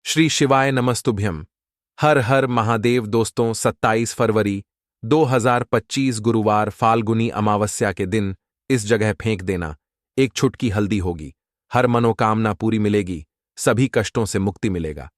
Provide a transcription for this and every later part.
श्री शिवाय नमस्तुभ्यम। हर हर महादेव। दोस्तों, 27 फरवरी 2025 गुरुवार फाल्गुनी अमावस्या के दिन इस जगह फेंक देना। एक छुटकी हल्दी होगी, हर मनोकामना पूरी मिलेगी, सभी कष्टों से मुक्ति मिलेगा।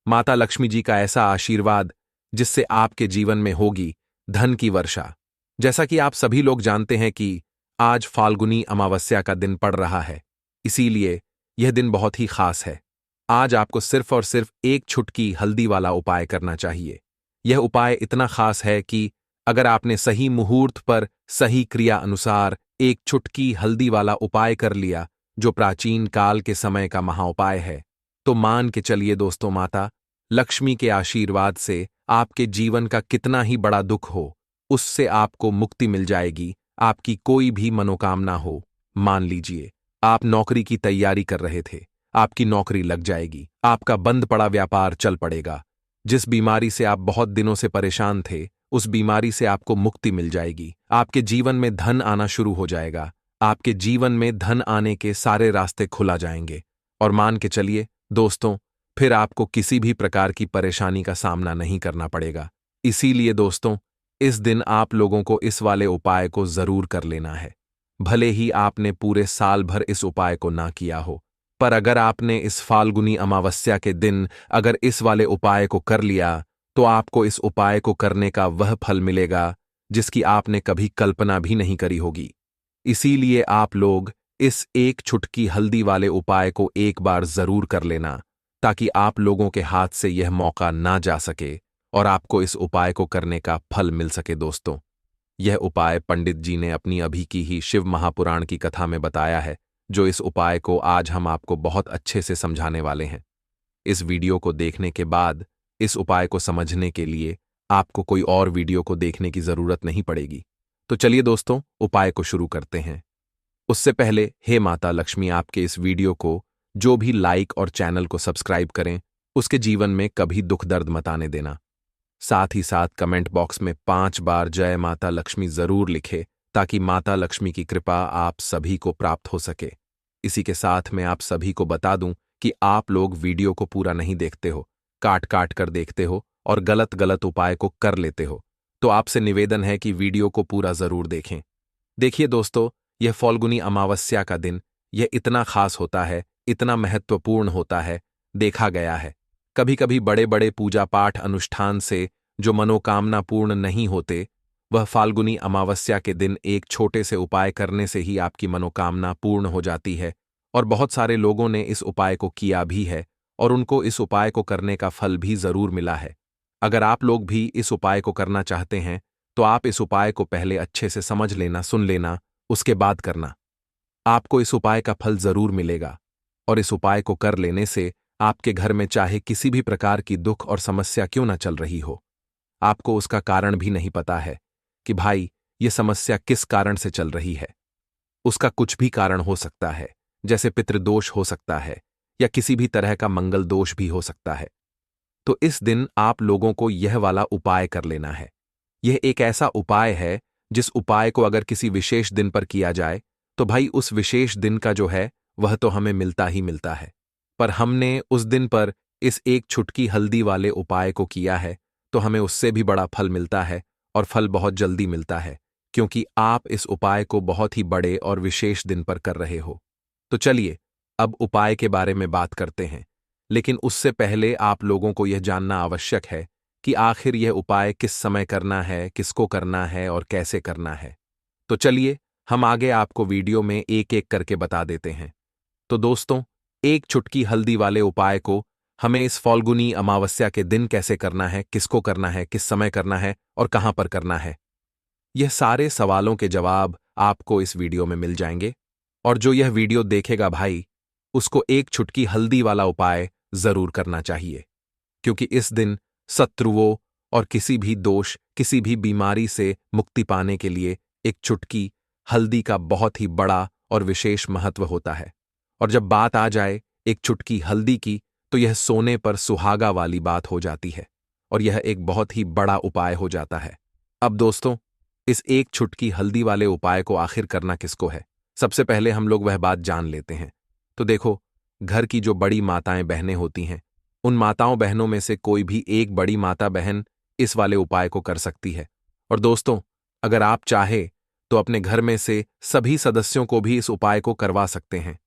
माता लक्ष्मी जी का ऐसा आशीर्वाद जिससे आपके जीवन में होगी धन की वर्षा। जैसा कि आप सभी लोग जानते हैं कि आज फाल्गुनी अमावस्या का दिन पड़ रहा है, इसीलिए यह दिन बहुत ही खास है। आज आपको सिर्फ और सिर्फ एक छुटकी हल्दी वाला उपाय करना चाहिए। यह उपाय इतना खास है कि अगर आपने सही मुहूर्त पर सही क्रिया अनुसार एक छुटकी हल्दी वाला उपाय कर लिया, जो प्राचीन काल के समय का महाउपाय है, तो मान के चलिए दोस्तों, माता लक्ष्मी के आशीर्वाद से आपके जीवन का कितना ही बड़ा दुख हो, उससे आपको मुक्ति मिल जाएगी। आपकी कोई भी मनोकामना हो, मान लीजिए आप नौकरी की तैयारी कर रहे थे, आपकी नौकरी लग जाएगी, आपका बंद पड़ा व्यापार चल पड़ेगा, जिस बीमारी से आप बहुत दिनों से परेशान थे, उस बीमारी से आपको मुक्ति मिल जाएगी, आपके जीवन में धन आना शुरू हो जाएगा, आपके जीवन में धन आने के सारे रास्ते खुला जाएंगे। और मान के चलिए दोस्तों, फिर आपको किसी भी प्रकार की परेशानी का सामना नहीं करना पड़ेगा। इसीलिए दोस्तों, इस दिन आप लोगों को इस वाले उपाय को जरूर कर लेना है। भले ही आपने पूरे साल भर इस उपाय को ना किया हो, पर अगर आपने इस फाल्गुनी अमावस्या के दिन अगर इस वाले उपाय को कर लिया, तो आपको इस उपाय को करने का वह फल मिलेगा जिसकी आपने कभी कल्पना भी नहीं करी होगी। इसीलिए आप लोग इस एक छुटकी हल्दी वाले उपाय को एक बार जरूर कर लेना, ताकि आप लोगों के हाथ से यह मौका ना जा सके और आपको इस उपाय को करने का फल मिल सके। दोस्तों, यह उपाय पंडित जी ने अपनी अभी की ही शिव महापुराण की कथा में बताया है, जो इस उपाय को आज हम आपको बहुत अच्छे से समझाने वाले हैं। इस वीडियो को देखने के बाद इस उपाय को समझने के लिए आपको कोई और वीडियो को देखने की जरूरत नहीं पड़ेगी। तो चलिए दोस्तों, उपाय को शुरू करते हैं। उससे पहले हे माता लक्ष्मी, आपके इस वीडियो को जो भी लाइक और चैनल को सब्सक्राइब करें, उसके जीवन में कभी दुख दर्द मत आने देना। साथ ही साथ कमेंट बॉक्स में 5 बार जय माता लक्ष्मी जरूर लिखे, ताकि माता लक्ष्मी की कृपा आप सभी को प्राप्त हो सके। इसी के साथ मैं आप सभी को बता दूं कि आप लोग वीडियो को पूरा नहीं देखते हो, काट काट कर देखते हो और गलत गलत उपाय को कर लेते हो, तो आपसे निवेदन है कि वीडियो को पूरा जरूर देखें। देखिए दोस्तों, यह फाल्गुनी अमावस्या का दिन यह इतना खास होता है, इतना महत्वपूर्ण होता है। देखा गया है कभी कभी बड़े बड़े पूजा पाठ अनुष्ठान से जो मनोकामना पूर्ण नहीं होते, वह फाल्गुनी अमावस्या के दिन एक छोटे से उपाय करने से ही आपकी मनोकामना पूर्ण हो जाती है। और बहुत सारे लोगों ने इस उपाय को किया भी है और उनको इस उपाय को करने का फल भी जरूर मिला है। अगर आप लोग भी इस उपाय को करना चाहते हैं, तो आप इस उपाय को पहले अच्छे से समझ लेना, सुन लेना, उसके बाद करना। आपको इस उपाय का फल जरूर मिलेगा। और इस उपाय को कर लेने से आपके घर में चाहे किसी भी प्रकार की दुख और समस्या क्यों ना चल रही हो, आपको उसका कारण भी नहीं पता है कि भाई ये समस्या किस कारण से चल रही है। उसका कुछ भी कारण हो सकता है, जैसे पितृदोष हो सकता है या किसी भी तरह का मंगल दोष भी हो सकता है। तो इस दिन आप लोगों को यह वाला उपाय कर लेना है। यह एक ऐसा उपाय है जिस उपाय को अगर किसी विशेष दिन पर किया जाए, तो भाई उस विशेष दिन का जो है वह तो हमें मिलता ही मिलता है। पर हमने उस दिन पर इस एक छुटकी हल्दी वाले उपाय को किया है, तो हमें उससे भी बड़ा फल मिलता है और फल बहुत जल्दी मिलता है, क्योंकि आप इस उपाय को बहुत ही बड़े और विशेष दिन पर कर रहे हो। तो चलिए अब उपाय के बारे में बात करते हैं, लेकिन उससे पहले आप लोगों को यह जानना आवश्यक है कि आखिर यह उपाय किस समय करना है, किसको करना है और कैसे करना है। तो चलिए हम आगे आपको वीडियो में एक एक करके बता देते हैं। तो दोस्तों, एक छुटकी हल्दी वाले उपाय को हमें इस फाल्गुनी अमावस्या के दिन कैसे करना है, किसको करना है, किस समय करना है और कहां पर करना है, यह सारे सवालों के जवाब आपको इस वीडियो में मिल जाएंगे। और जो यह वीडियो देखेगा भाई, उसको एक छुटकी हल्दी वाला उपाय जरूर करना चाहिए, क्योंकि इस दिन शत्रुओं और किसी भी दोष, किसी भी बीमारी से मुक्ति पाने के लिए एक छुटकी हल्दी का बहुत ही बड़ा और विशेष महत्व होता है। और जब बात आ जाए एक छुटकी हल्दी की, तो यह सोने पर सुहागा वाली बात हो जाती है और यह एक बहुत ही बड़ा उपाय हो जाता है। अब दोस्तों, इस एक छुटकी हल्दी वाले उपाय को आखिर करना किसको है, सबसे पहले हम लोग वह बात जान लेते हैं। तो देखो, घर की जो बड़ी माताएं बहनें होती हैं, उन माताओं बहनों में से कोई भी एक बड़ी माता बहन इस वाले उपाय को कर सकती है। और दोस्तों, अगर आप चाहे तो अपने घर में से सभी सदस्यों को भी इस उपाय को करवा सकते हैं।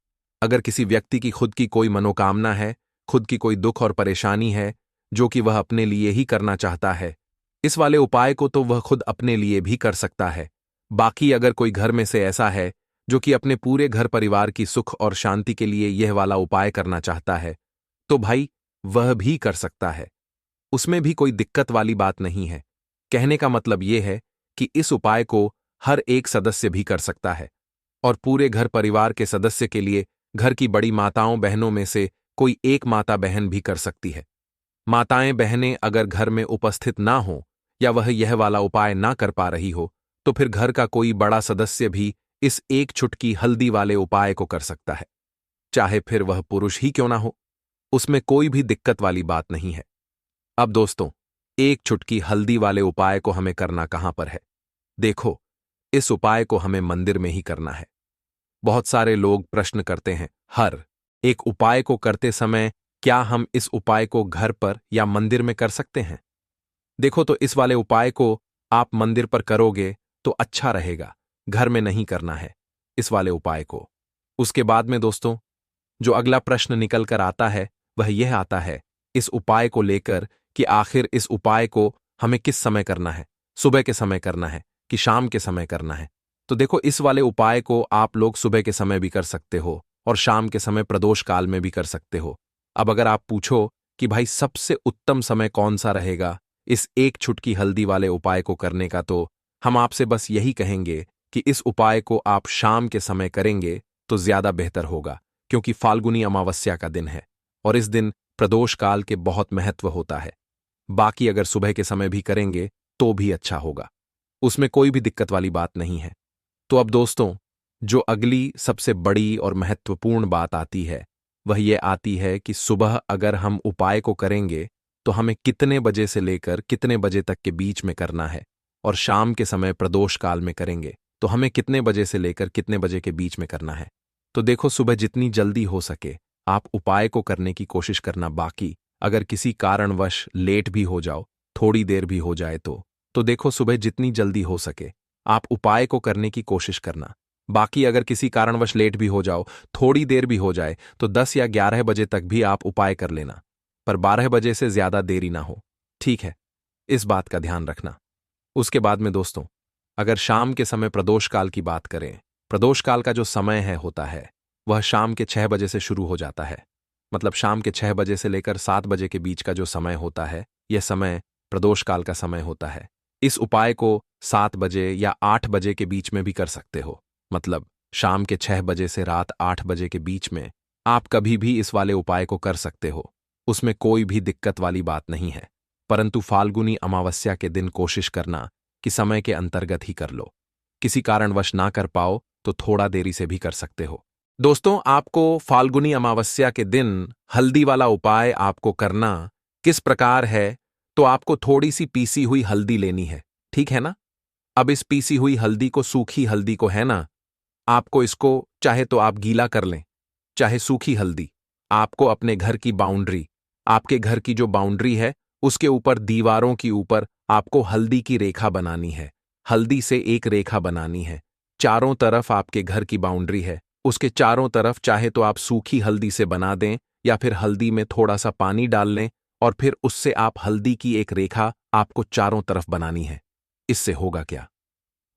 अगर किसी व्यक्ति की खुद की कोई मनोकामना है, खुद की कोई दुख और परेशानी है जो कि वह अपने लिए ही करना चाहता है, इस वाले उपाय को तो वह खुद अपने लिए भी कर सकता है। बाकी अगर कोई घर में से ऐसा है जो कि अपने पूरे घर परिवार की सुख और शांति के लिए यह वाला उपाय करना चाहता है, तो भाई वह भी कर सकता है। उसमें भी कोई दिक्कत वाली बात नहीं है। कहने का मतलब यह है कि इस उपाय को हर एक सदस्य भी कर सकता है और पूरे घर परिवार के सदस्य के लिए घर की बड़ी माताओं बहनों में से कोई एक माता बहन भी कर सकती है। माताएं बहनें अगर घर में उपस्थित ना हो या वह यह वाला उपाय ना कर पा रही हो, तो फिर घर का कोई बड़ा सदस्य भी इस एक चुटकी हल्दी वाले उपाय को कर सकता है, चाहे फिर वह पुरुष ही क्यों ना हो। उसमें कोई भी दिक्कत वाली बात नहीं है। अब दोस्तों, एक चुटकी हल्दी वाले उपाय को हमें करना कहां पर है? देखो, इस उपाय को हमें मंदिर में ही करना है। बहुत सारे लोग प्रश्न करते हैं, हर एक उपाय को करते समय क्या हम इस उपाय को घर पर या मंदिर में कर सकते हैं? देखो, तो इस वाले उपाय को आप मंदिर पर करोगे तो अच्छा रहेगा, घर में नहीं करना है इस वाले उपाय को। उसके बाद में दोस्तों, जो अगला प्रश्न निकल कर आता है वह यह आता है इस उपाय को लेकर कि आखिर इस उपाय को हमें किस समय करना है, सुबह के समय करना है कि शाम के समय करना है? तो देखो, इस वाले उपाय को आप लोग सुबह के समय भी कर सकते हो और शाम के समय प्रदोष काल में भी कर सकते हो। अब अगर आप पूछो कि भाई सबसे उत्तम समय कौन सा रहेगा इस एक चुटकी हल्दी वाले उपाय को करने का, तो हम आपसे बस यही कहेंगे कि इस उपाय को आप शाम के समय करेंगे तो ज्यादा बेहतर होगा, क्योंकि फाल्गुनी अमावस्या का दिन है और इस दिन प्रदोष काल के बहुत महत्व होता है। बाकी अगर सुबह के समय भी करेंगे तो भी अच्छा होगा, उसमें कोई भी दिक्कत वाली बात नहीं है। तो अब दोस्तों, जो अगली सबसे बड़ी और महत्वपूर्ण बात आती है वह ये आती है कि सुबह अगर हम उपाय को करेंगे तो हमें कितने बजे से लेकर कितने बजे तक के बीच में करना है, और शाम के समय प्रदोष काल में करेंगे तो हमें कितने बजे से लेकर कितने बजे के बीच में करना है। तो देखो, सुबह जितनी जल्दी हो सके आप उपाय को करने की कोशिश करना। बाकी अगर किसी कारणवश लेट भी हो जाओ, थोड़ी देर भी हो जाए तो देखो, सुबह जितनी जल्दी हो सके आप उपाय को करने की कोशिश करना। बाकी अगर किसी कारणवश लेट भी हो जाओ, थोड़ी देर भी हो जाए, तो 10 या 11 बजे तक भी आप उपाय कर लेना, पर 12 बजे से ज्यादा देरी ना हो, ठीक है? इस बात का ध्यान रखना। उसके बाद में दोस्तों, अगर शाम के समय प्रदोष काल की बात करें, प्रदोष काल का जो समय है होता है वह शाम के 6 बजे से शुरू हो जाता है। मतलब शाम के 6 बजे से लेकर 7 बजे के बीच का जो समय होता है, यह समय प्रदोष काल का समय होता है। इस उपाय को 7 बजे या 8 बजे के बीच में भी कर सकते हो। मतलब शाम के 6 बजे से रात 8 बजे के बीच में आप कभी भी इस वाले उपाय को कर सकते हो, उसमें कोई भी दिक्कत वाली बात नहीं है। परंतु फाल्गुनी अमावस्या के दिन कोशिश करना कि समय के अंतर्गत ही कर लो। किसी कारणवश ना कर पाओ तो थोड़ा देरी से भी कर सकते हो। दोस्तों, आपको फाल्गुनी अमावस्या के दिन हल्दी वाला उपाय आपको करना किस प्रकार है, तो आपको थोड़ी सी पीसी हुई हल्दी लेनी है, ठीक है ना? अब इस पीसी हुई हल्दी को, सूखी हल्दी को है ना, आपको इसको चाहे तो आप गीला कर लें, चाहे सूखी हल्दी, आपको अपने घर की बाउंड्री, आपके घर की जो बाउंड्री है उसके ऊपर, दीवारों की ऊपर आपको हल्दी की रेखा बनानी है। हल्दी से एक रेखा बनानी है। चारों तरफ आपके घर की बाउंड्री है, उसके चारों तरफ चाहे तो आप सूखी हल्दी से बना दें या फिर हल्दी में थोड़ा सा पानी डाल लें और फिर उससे आप हल्दी की एक रेखा आपको चारों तरफ बनानी है। इससे होगा क्या?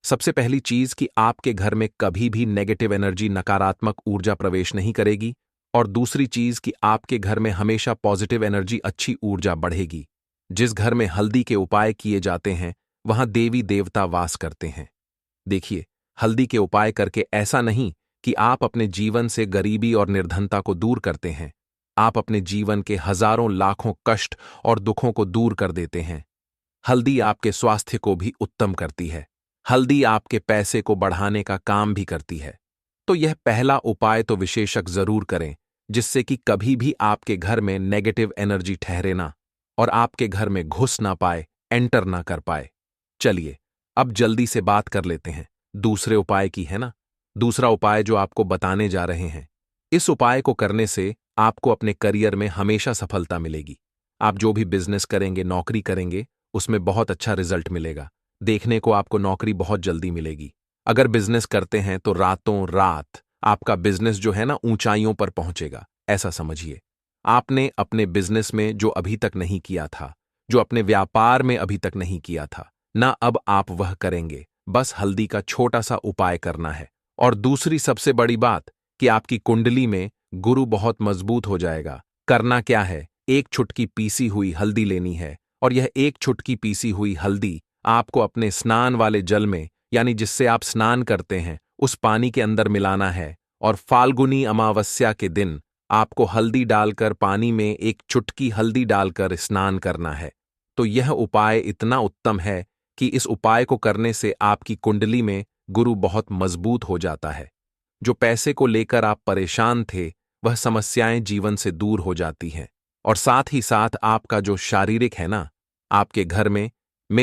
सबसे पहली चीज कि आपके घर में कभी भी नेगेटिव एनर्जी, नकारात्मक ऊर्जा प्रवेश नहीं करेगी, और दूसरी चीज कि आपके घर में हमेशा पॉजिटिव एनर्जी, अच्छी ऊर्जा बढ़ेगी। जिस घर में हल्दी के उपाय किए जाते हैं वहां देवी देवता वास करते हैं। देखिए, हल्दी के उपाय करके ऐसा नहीं कि आप अपने जीवन से गरीबी और निर्धनता को दूर करते हैं, आप अपने जीवन के हजारों लाखों कष्ट और दुखों को दूर कर देते हैं। हल्दी आपके स्वास्थ्य को भी उत्तम करती है। हल्दी आपके पैसे को बढ़ाने का काम भी करती है। तो यह पहला उपाय तो विशेषक जरूर करें, जिससे कि कभी भी आपके घर में नेगेटिव एनर्जी ठहरे ना और आपके घर में घुस ना पाए, एंटर ना कर पाए। चलिए, अब जल्दी से बात कर लेते हैं दूसरे उपाय की, है ना? दूसरा उपाय जो आपको बताने जा रहे हैं, इस उपाय को करने से आपको अपने करियर में हमेशा सफलता मिलेगी। आप जो भी बिजनेस करेंगे, नौकरी करेंगे, उसमें बहुत अच्छा रिजल्ट मिलेगा। देखने को आपको नौकरी बहुत जल्दी मिलेगी। अगर बिजनेस करते हैं तो रातों रात आपका बिजनेस जो है ना ऊंचाइयों पर पहुंचेगा, ऐसा समझिए। आपने अपने बिजनेस में जो अभी तक नहीं किया था, जो अपने व्यापार में अभी तक नहीं किया था, ना अब आप वह करेंगे। बस हल्दी का छोटा सा उपाय करना है। और दूसरी सबसे बड़ी बात कि आपकी कुंडली में गुरु बहुत मजबूत हो जाएगा। करना क्या है, एक चुटकी पीसी हुई हल्दी लेनी है और यह एक चुटकी पीसी हुई हल्दी आपको अपने स्नान वाले जल में, यानी जिससे आप स्नान करते हैं, उस पानी के अंदर मिलाना है। और फाल्गुनी अमावस्या के दिन आपको हल्दी डालकर पानी में एक चुटकी हल्दी डालकर स्नान करना है। तो यह उपाय इतना उत्तम है कि इस उपाय को करने से आपकी कुंडली में गुरु बहुत मजबूत हो जाता है। जो पैसे को लेकर आप परेशान थे, वह समस्याएं जीवन से दूर हो जाती हैं। और साथ ही साथ आपका जो शारीरिक है ना, आपके घर में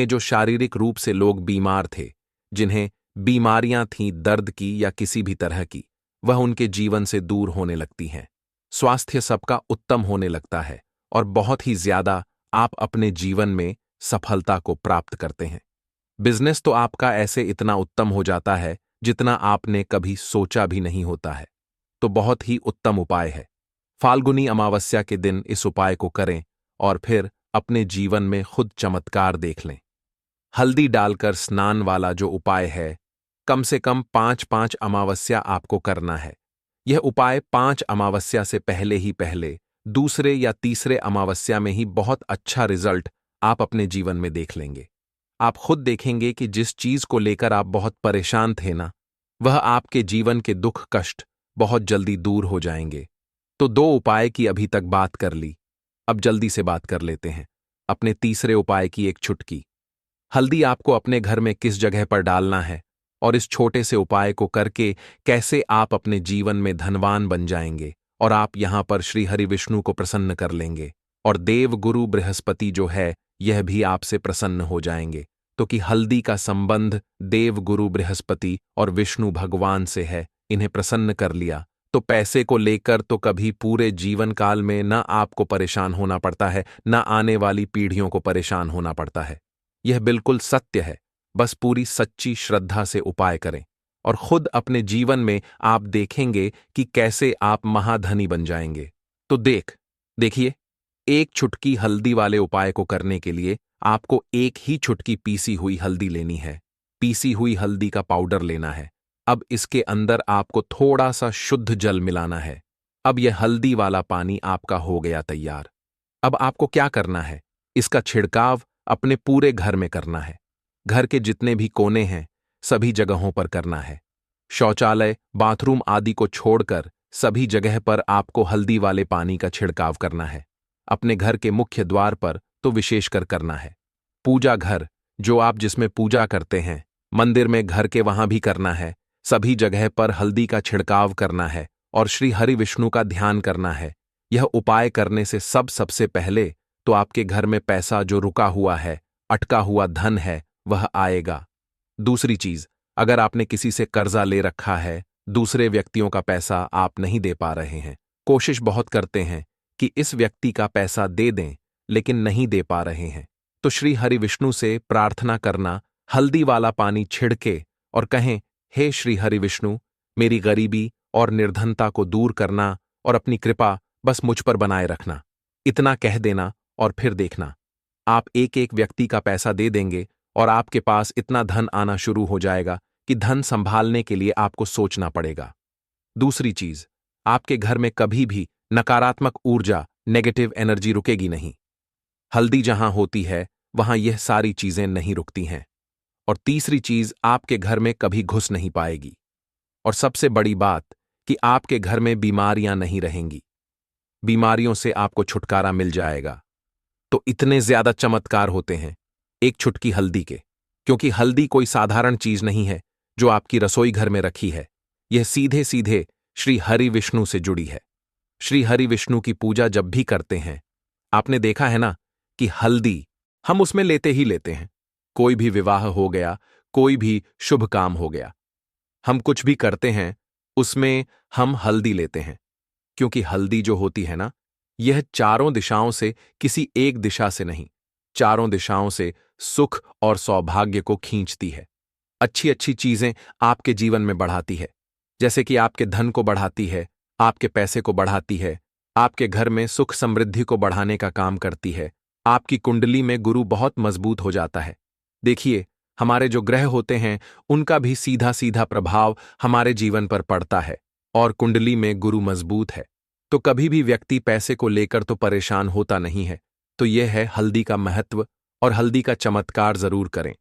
जो शारीरिक रूप से लोग बीमार थे, जिन्हें बीमारियां थीं दर्द की या किसी भी तरह की, वह उनके जीवन से दूर होने लगती हैं। स्वास्थ्य सबका उत्तम होने लगता है और बहुत ही ज्यादा आप अपने जीवन में सफलता को प्राप्त करते हैं। बिजनेस तो आपका ऐसे इतना उत्तम हो जाता है जितना आपने कभी सोचा भी नहीं होता है। तो बहुत ही उत्तम उपाय है। फाल्गुनी अमावस्या के दिन इस उपाय को करें और फिर अपने जीवन में खुद चमत्कार देख लें। हल्दी डालकर स्नान वाला जो उपाय है, कम से कम 5-5 अमावस्या आपको करना है। यह उपाय 5 अमावस्या से पहले ही पहले, दूसरे या तीसरे अमावस्या में ही बहुत अच्छा रिजल्ट आप अपने जीवन में देख लेंगे। आप खुद देखेंगे कि जिस चीज को लेकर आप बहुत परेशान थे ना, वह आपके जीवन के दुख कष्ट बहुत जल्दी दूर हो जाएंगे। तो 2 उपाय की अभी तक बात कर ली, अब जल्दी से बात कर लेते हैं अपने तीसरे उपाय की। एक चुटकी हल्दी आपको अपने घर में किस जगह पर डालना है और इस छोटे से उपाय को करके कैसे आप अपने जीवन में धनवान बन जाएंगे और आप यहां पर श्री हरि विष्णु को प्रसन्न कर लेंगे। और देव गुरु बृहस्पति जो है, यह भी आपसे प्रसन्न हो जाएंगे। तो कि हल्दी का संबंध देव गुरु बृहस्पति और विष्णु भगवान से है। इन्हें प्रसन्न कर लिया तो पैसे को लेकर तो कभी पूरे जीवन काल में न आपको परेशान होना पड़ता है, न आने वाली पीढ़ियों को परेशान होना पड़ता है। यह बिल्कुल सत्य है। बस पूरी सच्ची श्रद्धा से उपाय करें और खुद अपने जीवन में आप देखेंगे कि कैसे आप महाधनी बन जाएंगे। तो देखिए, एक चुटकी हल्दी वाले उपाय को करने के लिए आपको एक ही चुटकी पीसी हुई हल्दी लेनी है। पीसी हुई हल्दी का पाउडर लेना है। अब इसके अंदर आपको थोड़ा सा शुद्ध जल मिलाना है। अब यह हल्दी वाला पानी आपका हो गया तैयार। अब आपको क्या करना है, इसका छिड़काव अपने पूरे घर में करना है। घर के जितने भी कोने हैं, सभी जगहों पर करना है। शौचालय, बाथरूम आदि को छोड़कर सभी जगह पर आपको हल्दी वाले पानी का छिड़काव करना है। अपने घर के मुख्य द्वार पर तो विशेषकर करना है। पूजा घर, जो आप जिसमें पूजा करते हैं, मंदिर में, घर के वहां भी करना है। सभी जगह पर हल्दी का छिड़काव करना है और श्री हरि विष्णु का ध्यान करना है। यह उपाय करने से सबसे पहले तो आपके घर में पैसा जो रुका हुआ है, अटका हुआ धन है, वह आएगा। दूसरी चीज, अगर आपने किसी से कर्जा ले रखा है, दूसरे व्यक्तियों का पैसा आप नहीं दे पा रहे हैं, कोशिश बहुत करते हैं कि इस व्यक्ति का पैसा दे दें, लेकिन नहीं दे पा रहे हैं, तो श्री हरि विष्णु से प्रार्थना करना, हल्दी वाला पानी छिड़के और कहें, हे श्री हरि विष्णु, मेरी गरीबी और निर्धनता को दूर करना और अपनी कृपा बस मुझ पर बनाए रखना। इतना कह देना और फिर देखना, आप एक एक व्यक्ति का पैसा दे देंगे और आपके पास इतना धन आना शुरू हो जाएगा कि धन संभालने के लिए आपको सोचना पड़ेगा। दूसरी चीज, आपके घर में कभी भी नकारात्मक ऊर्जा, नेगेटिव एनर्जी रुकेगी नहीं। हल्दी जहां होती है, वहां यह सारी चीजें नहीं रुकती हैं। और तीसरी चीज, आपके घर में कभी घुस नहीं पाएगी। और सबसे बड़ी बात कि आपके घर में बीमारियां नहीं रहेंगी। बीमारियों से आपको छुटकारा मिल जाएगा। तो इतने ज्यादा चमत्कार होते हैं एक चुटकी हल्दी के, क्योंकि हल्दी कोई साधारण चीज नहीं है जो आपकी रसोई घर में रखी है। यह सीधे सीधे श्री हरि विष्णु से जुड़ी है। श्री हरि विष्णु की पूजा जब भी करते हैं, आपने देखा है ना कि हल्दी हम उसमें लेते ही लेते हैं। कोई भी विवाह हो गया, कोई भी शुभ काम हो गया, हम कुछ भी करते हैं, उसमें हम हल्दी लेते हैं। क्योंकि हल्दी जो होती है ना, यह चारों दिशाओं से, किसी एक दिशा से नहीं, चारों दिशाओं से सुख और सौभाग्य को खींचती है। अच्छी अच्छी चीजें आपके जीवन में बढ़ाती है, जैसे कि आपके धन को बढ़ाती है, आपके पैसे को बढ़ाती है, आपके घर में सुख समृद्धि को बढ़ाने का काम करती है। आपकी कुंडली में गुरु बहुत मजबूत हो जाता है। देखिए, हमारे जो ग्रह होते हैं उनका भी सीधा सीधा प्रभाव हमारे जीवन पर पड़ता है, और कुंडली में गुरु मजबूत है तो कभी भी व्यक्ति पैसे को लेकर तो परेशान होता नहीं है। तो यह है हल्दी का महत्व, और हल्दी का चमत्कार जरूर करें।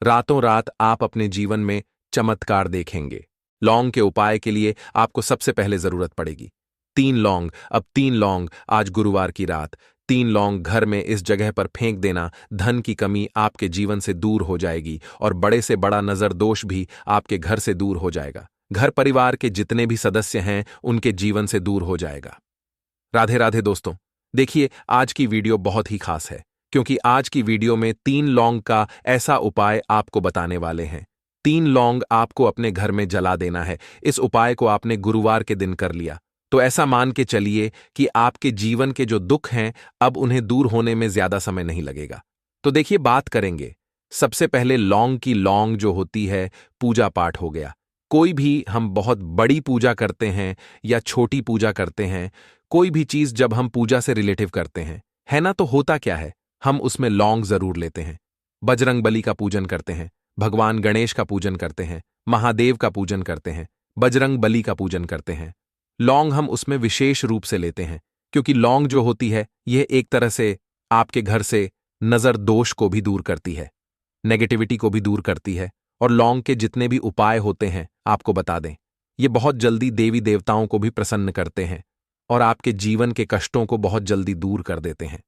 रातों रात आप अपने जीवन में चमत्कार देखेंगे। लौंग के उपाय के लिए आपको सबसे पहले जरूरत पड़ेगी 3 लौंग। अब 3 लौंग, आज गुरुवार की रात 3 लौंग घर में इस जगह पर फेंक देना। धन की कमी आपके जीवन से दूर हो जाएगी, और बड़े से बड़ा नजर दोष भी आपके घर से दूर हो जाएगा। घर परिवार के जितने भी सदस्य हैं उनके जीवन से दूर हो जाएगा। राधे राधे दोस्तों, देखिए आज की वीडियो बहुत ही खास है, क्योंकि आज की वीडियो में 3 लौंग का ऐसा उपाय आपको बताने वाले हैं। 3 लौंग आपको अपने घर में जला देना है। इस उपाय को आपने गुरुवार के दिन कर लिया तो ऐसा मान के चलिए कि आपके जीवन के जो दुख हैं अब उन्हें दूर होने में ज्यादा समय नहीं लगेगा। तो देखिए, बात करेंगे सबसे पहले लौंग की। लौंग जो होती है, पूजा पाठ हो गया। कोई भी हम बहुत बड़ी पूजा करते हैं या छोटी पूजा करते हैं, कोई भी चीज जब हम पूजा से रिलेटिव करते हैं, है ना, तो होता क्या है, हम उसमें लौंग जरूर लेते हैं। बजरंग बली का पूजन करते हैं, भगवान गणेश का पूजन करते हैं, महादेव का पूजन करते हैं, बजरंग बली का पूजन करते हैं। लौंग हम उसमें विशेष रूप से लेते हैं, क्योंकि लौंग जो होती है यह एक तरह से आपके घर से नजर दोष को भी दूर करती है, नेगेटिविटी को भी दूर करती है। और लौंग के जितने भी उपाय होते हैं आपको बता दें, ये बहुत जल्दी देवी देवताओं को भी प्रसन्न करते हैं और आपके जीवन के कष्टों को बहुत जल्दी दूर कर देते हैं।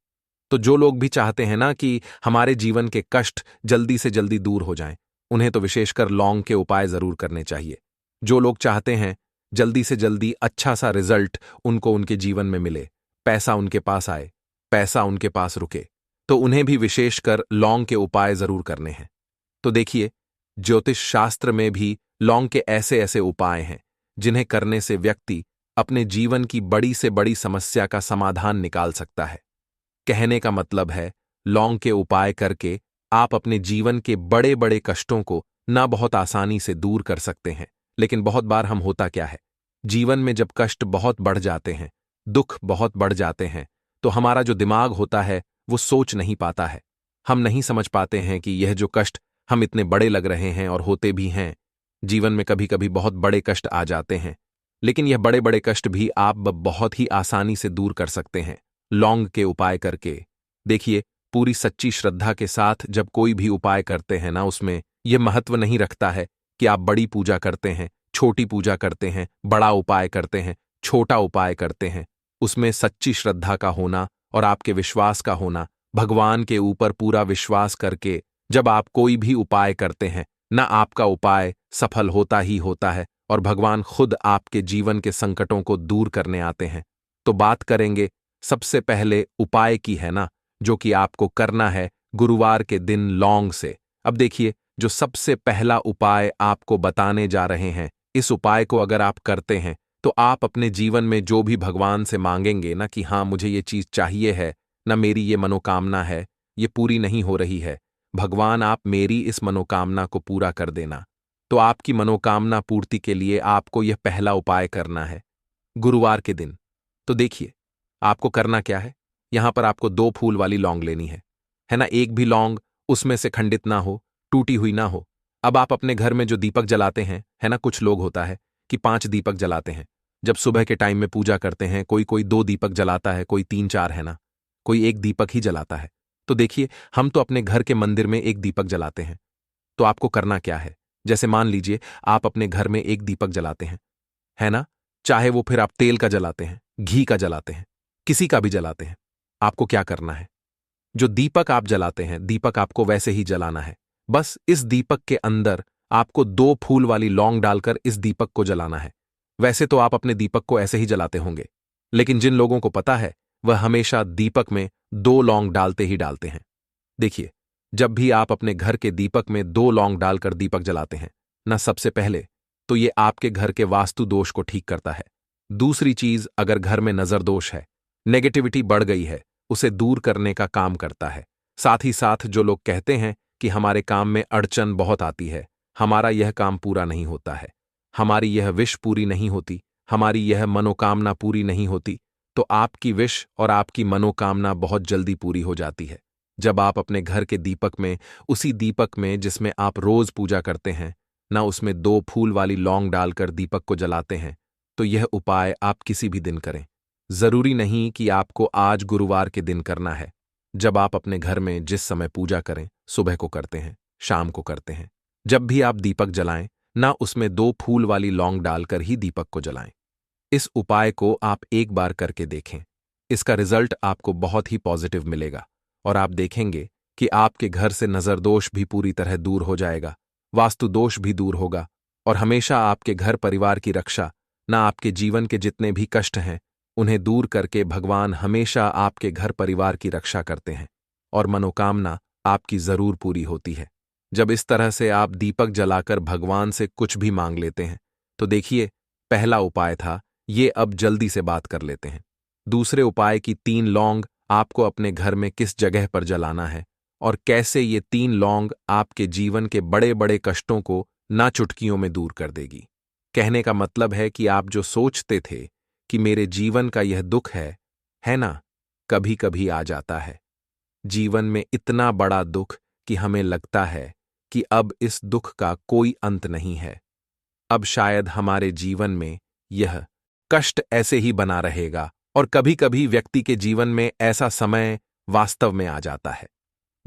तो जो लोग भी चाहते हैं ना कि हमारे जीवन के कष्ट जल्दी से जल्दी दूर हो जाएं, उन्हें तो विशेषकर लौंग के उपाय जरूर करने चाहिए। जो लोग चाहते हैं जल्दी से जल्दी अच्छा सा रिजल्ट उनको उनके जीवन में मिले, पैसा उनके पास आए, पैसा उनके पास रुके, तो उन्हें भी विशेषकर लौंग के उपाय जरूर करने हैं। तो देखिए, ज्योतिष शास्त्र में भी लौंग के ऐसे ऐसे उपाय हैं जिन्हें करने से व्यक्ति अपने जीवन की बड़ी से बड़ी समस्या का समाधान निकाल सकता है। कहने का मतलब है, लौंग के उपाय करके आप अपने जीवन के बड़े बड़े कष्टों को ना बहुत आसानी से दूर कर सकते हैं। लेकिन बहुत बार हम होता क्या है, जीवन में जब कष्ट बहुत बढ़ जाते हैं, दुख बहुत बढ़ जाते हैं, तो हमारा जो दिमाग होता है वो सोच नहीं पाता है। हम नहीं समझ पाते हैं कि यह जो कष्ट हम इतने बड़े लग रहे हैं, और होते भी हैं। जीवन में कभी कभी बहुत बड़े कष्ट आ जाते हैं, लेकिन यह बड़े बड़े कष्ट भी आप बहुत ही आसानी से दूर कर सकते हैं लौंग के उपाय करके। देखिए, पूरी सच्ची श्रद्धा के साथ जब कोई भी उपाय करते हैं ना, उसमें यह महत्व नहीं रखता है कि आप बड़ी पूजा करते हैं, छोटी पूजा करते हैं, बड़ा उपाय करते हैं, छोटा उपाय करते हैं। उसमें सच्ची श्रद्धा का होना और आपके विश्वास का होना, भगवान के ऊपर पूरा विश्वास करके जब आप कोई भी उपाय करते हैं ना, आपका उपाय सफल होता ही होता है, और भगवान खुद आपके जीवन के संकटों को दूर करने आते हैं। तो बात करेंगे सबसे पहले उपाय की, है ना, जो कि आपको करना है गुरुवार के दिन लौंग से। अब देखिए, जो सबसे पहला उपाय आपको बताने जा रहे हैं, इस उपाय को अगर आप करते हैं तो आप अपने जीवन में जो भी भगवान से मांगेंगे ना कि हाँ मुझे ये चीज चाहिए है, ना मेरी ये मनोकामना है, ये पूरी नहीं हो रही है, भगवान आप मेरी इस मनोकामना को पूरा कर देना। तो आपकी मनोकामना पूर्ति के लिए आपको यह पहला उपाय करना है गुरुवार के दिन। तो देखिए, आपको करना क्या है, यहां पर आपको 2 फूल वाली लौंग लेनी है ना। एक भी लौंग उसमें से खंडित ना हो, टूटी हुई ना हो। अब आप अपने घर में जो दीपक जलाते हैं, है ना, कुछ लोग होता है कि 5 दीपक जलाते हैं जब सुबह के टाइम में पूजा करते हैं। कोई कोई 2 दीपक जलाता है, कोई 3-4, है ना, कोई 1 दीपक ही जलाता है। तो देखिए, हम तो अपने घर के मंदिर में 1 दीपक जलाते हैं। तो आपको करना क्या है, जैसे मान लीजिए आप अपने घर में 1 दीपक जलाते हैं, है ना, चाहे वो फिर आप तेल का जलाते हैं, घी का जलाते हैं, किसी का भी जलाते हैं। आपको क्या करना है, जो दीपक आप जलाते हैं, दीपक आपको वैसे ही जलाना है। बस इस दीपक के अंदर आपको 2 फूल वाली लौंग डालकर इस दीपक को जलाना है। वैसे तो आप अपने दीपक को ऐसे ही जलाते होंगे, लेकिन जिन लोगों को पता है वह हमेशा दीपक में 2 लौंग डालते ही डालते हैं। देखिए, जब भी आप अपने घर के दीपक में 2 लौंग डालकर दीपक जलाते हैं ना, सबसे पहले तो ये आपके घर के वास्तु दोष को ठीक करता है। दूसरी चीज, अगर घर में नजर दोष है, नेगेटिविटी बढ़ गई है, उसे दूर करने का काम करता है। साथ ही साथ जो लोग कहते हैं कि हमारे काम में अड़चन बहुत आती है, हमारा यह काम पूरा नहीं होता है, हमारी यह विश पूरी नहीं होती, हमारी यह मनोकामना पूरी नहीं होती, तो आपकी विश और आपकी मनोकामना बहुत जल्दी पूरी हो जाती है। जब आप अपने घर के दीपक में, उसी दीपक में जिसमें आप रोज पूजा करते हैं, ना उसमें 2 फूल वाली लौंग डालकर दीपक को जलाते हैं, तो यह उपाय आप किसी भी दिन करें। जरूरी नहीं कि आपको आज गुरुवार के दिन करना है। जब आप अपने घर में जिस समय पूजा करें, सुबह को करते हैं, शाम को करते हैं, जब भी आप दीपक जलाएं, ना उसमें 2 फूल वाली लौंग डालकर ही दीपक को जलाएं। इस उपाय को आप एक बार करके देखें। इसका रिजल्ट आपको बहुत ही पॉजिटिव मिलेगा और आप देखेंगे कि आपके घर से नजर दोष भी पूरी तरह दूर हो जाएगा, वास्तु दोष भी दूर होगा और हमेशा आपके घर परिवार की रक्षा, ना आपके जीवन के जितने भी कष्ट हैं, उन्हें दूर करके भगवान हमेशा आपके घर परिवार की रक्षा करते हैं और मनोकामना आपकी जरूर पूरी होती है। जब इस तरह से आप दीपक जलाकर भगवान से कुछ भी मांग लेते हैं, तो देखिए, पहला उपाय था ये, अब जल्दी से बात कर लेते हैं। दूसरे उपाय की 3 लौंग आपको अपने घर में किस जगह पर जलाना है और कैसे ये 3 लौंग आपके जीवन के बड़े बड़े कष्टों को ना चुटकियों में दूर कर देगी। कहने का मतलब है कि आप जो सोचते थे कि मेरे जीवन का यह दुख है ना, कभी कभी आ जाता है जीवन में इतना बड़ा दुख कि हमें लगता है कि अब इस दुख का कोई अंत नहीं है। अब शायद हमारे जीवन में यह कष्ट ऐसे ही बना रहेगा और कभी कभी व्यक्ति के जीवन में ऐसा समय वास्तव में आ जाता है।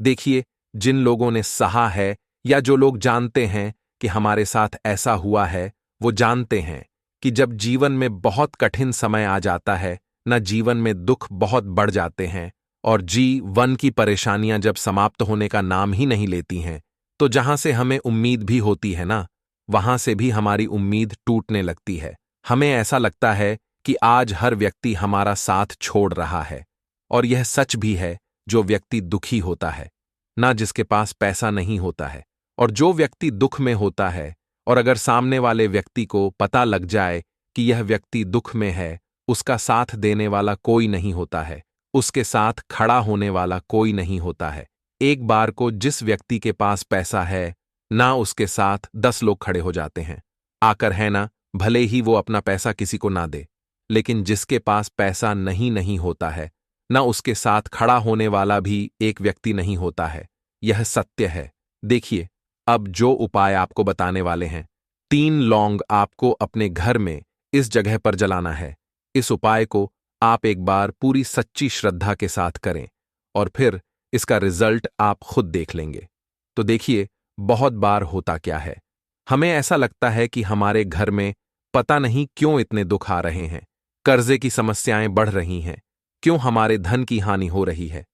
देखिए, जिन लोगों ने सहा है या जो लोग जानते हैं कि हमारे साथ ऐसा हुआ है, वो जानते हैं कि जब जीवन में बहुत कठिन समय आ जाता है, न जीवन में दुख बहुत बढ़ जाते हैं और जीवन की परेशानियां जब समाप्त होने का नाम ही नहीं लेती हैं, तो जहां से हमें उम्मीद भी होती है ना, वहां से भी हमारी उम्मीद टूटने लगती है। हमें ऐसा लगता है कि आज हर व्यक्ति हमारा साथ छोड़ रहा है और यह सच भी है। जो व्यक्ति दुखी होता है, ना जिसके पास पैसा नहीं होता है, और जो व्यक्ति दुख में होता है और अगर सामने वाले व्यक्ति को पता लग जाए कि यह व्यक्ति दुख में है, उसका साथ देने वाला कोई नहीं होता है, उसके साथ खड़ा होने वाला कोई नहीं होता है। एक बार को जिस व्यक्ति के पास पैसा है, ना उसके साथ 10 लोग खड़े हो जाते हैं आकर, है ना, भले ही वो अपना पैसा किसी को ना दे, लेकिन जिसके पास पैसा नहीं होता है, ना उसके साथ खड़ा होने वाला भी एक व्यक्ति नहीं होता है। यह सत्य है। देखिए, अब जो उपाय आपको बताने वाले हैं, 3 लौंग आपको अपने घर में इस जगह पर जलाना है। इस उपाय को आप एक बार पूरी सच्ची श्रद्धा के साथ करें और फिर इसका रिजल्ट आप खुद देख लेंगे। तो देखिए, बहुत बार होता क्या है, हमें ऐसा लगता है कि हमारे घर में पता नहीं क्यों इतने दुख आ रहे हैं, कर्जे की समस्याएं बढ़ रही हैं, क्यों हमारे धन की हानि हो रही है।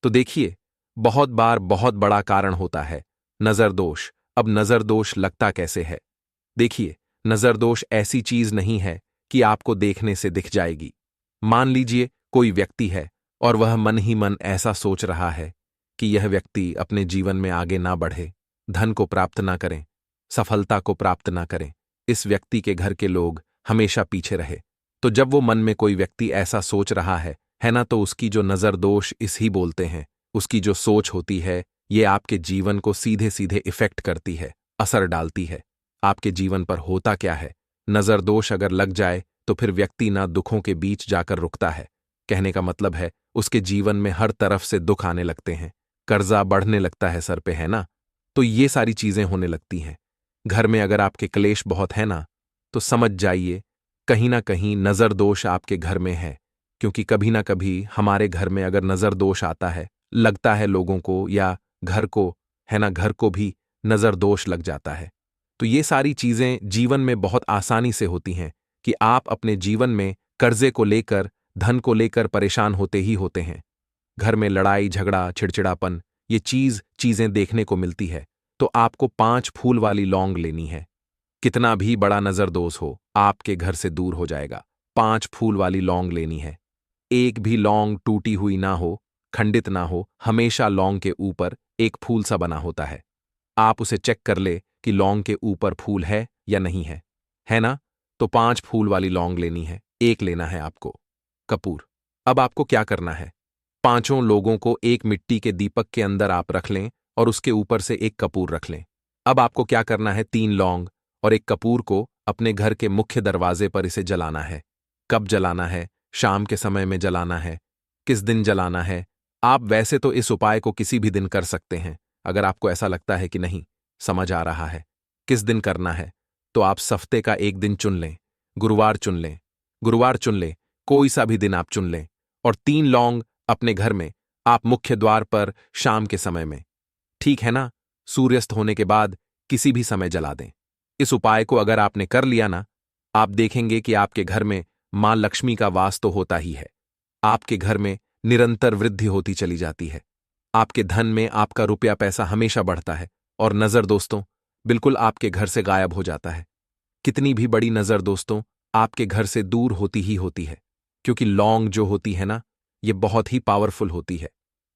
तो देखिए, बहुत बार बहुत बड़ा कारण होता है नजर दोष। अब नजर दोष लगता कैसे है? देखिए, नजर दोष ऐसी चीज नहीं है कि आपको देखने से दिख जाएगी। मान लीजिए कोई व्यक्ति है और वह मन ही मन ऐसा सोच रहा है कि यह व्यक्ति अपने जीवन में आगे ना बढ़े, धन को प्राप्त ना करें, सफलता को प्राप्त ना करें, इस व्यक्ति के घर के लोग हमेशा पीछे रहे। तो जब वो मन में कोई व्यक्ति ऐसा सोच रहा है ना, तो उसकी जो नजर दोष इस ही बोलते हैं, उसकी जो सोच होती है, ये आपके जीवन को सीधे सीधे इफेक्ट करती है, असर डालती है। आपके जीवन पर होता क्या है, नजर दोष अगर लग जाए तो फिर व्यक्ति ना दुखों के बीच जाकर रुकता है। कहने का मतलब है उसके जीवन में हर तरफ से दुख आने लगते हैं, कर्जा बढ़ने लगता है सर पे, है ना, तो ये सारी चीजें होने लगती हैं। घर में अगर आपके क्लेश बहुत है ना, तो समझ जाइए कहीं ना कहीं नजर दोष आपके घर में है। क्योंकि कभी ना कभी हमारे घर में अगर नजर दोष आता है, लगता है लोगों को या घर को, है ना, घर को भी नजर दोष लग जाता है। तो ये सारी चीजें जीवन में बहुत आसानी से होती हैं कि आप अपने जीवन में कर्जे को लेकर, धन को लेकर परेशान होते ही होते हैं। घर में लड़ाई झगड़ा, चिड़चिड़ापन, ये चीजें देखने को मिलती है। तो आपको 5 फूल वाली लौंग लेनी है। कितना भी बड़ा नजर दोष हो, आपके घर से दूर हो जाएगा। 5 फूल वाली लौंग लेनी है। एक भी लौंग टूटी हुई ना हो, खंडित ना हो, हमेशा लौंग के ऊपर एक फूल सा बना होता है। आप उसे चेक कर ले कि लौंग के ऊपर फूल है या नहीं है ना? तो 5 फूल वाली लौंग लेनी है। एक लेना है आपको कपूर। अब आपको क्या करना है, पांचों लोगों को एक मिट्टी के दीपक के अंदर आप रख लें और उसके ऊपर से एक कपूर रख लें। अब आपको क्या करना है, 3 लौंग और एक कपूर को अपने घर के मुख्य दरवाजे पर इसे जलाना है। कब जलाना है, शाम के समय में जलाना है। किस दिन जलाना है, आप वैसे तो इस उपाय को किसी भी दिन कर सकते हैं। अगर आपको ऐसा लगता है कि नहीं समझ आ रहा है किस दिन करना है, तो आप हफ्ते का एक दिन चुन लें, गुरुवार चुन लें। गुरुवार चुन लें, कोई सा भी दिन आप चुन लें, और 3 लौंग अपने घर में आप मुख्य द्वार पर शाम के समय में, ठीक है ना, सूर्यास्त होने के बाद किसी भी समय जला दें। इस उपाय को अगर आपने कर लिया ना, आप देखेंगे कि आपके घर में मां लक्ष्मी का वास तो होता ही है। आपके घर में निरंतर वृद्धि होती चली जाती है। आपके धन में आपका रुपया पैसा हमेशा बढ़ता है, और नजर दोस्तों बिल्कुल आपके घर से गायब हो जाता है। कितनी भी बड़ी नजर दोस्तों आपके घर से दूर होती ही होती है, क्योंकि लौंग जो होती है ना, ये बहुत ही पावरफुल होती है।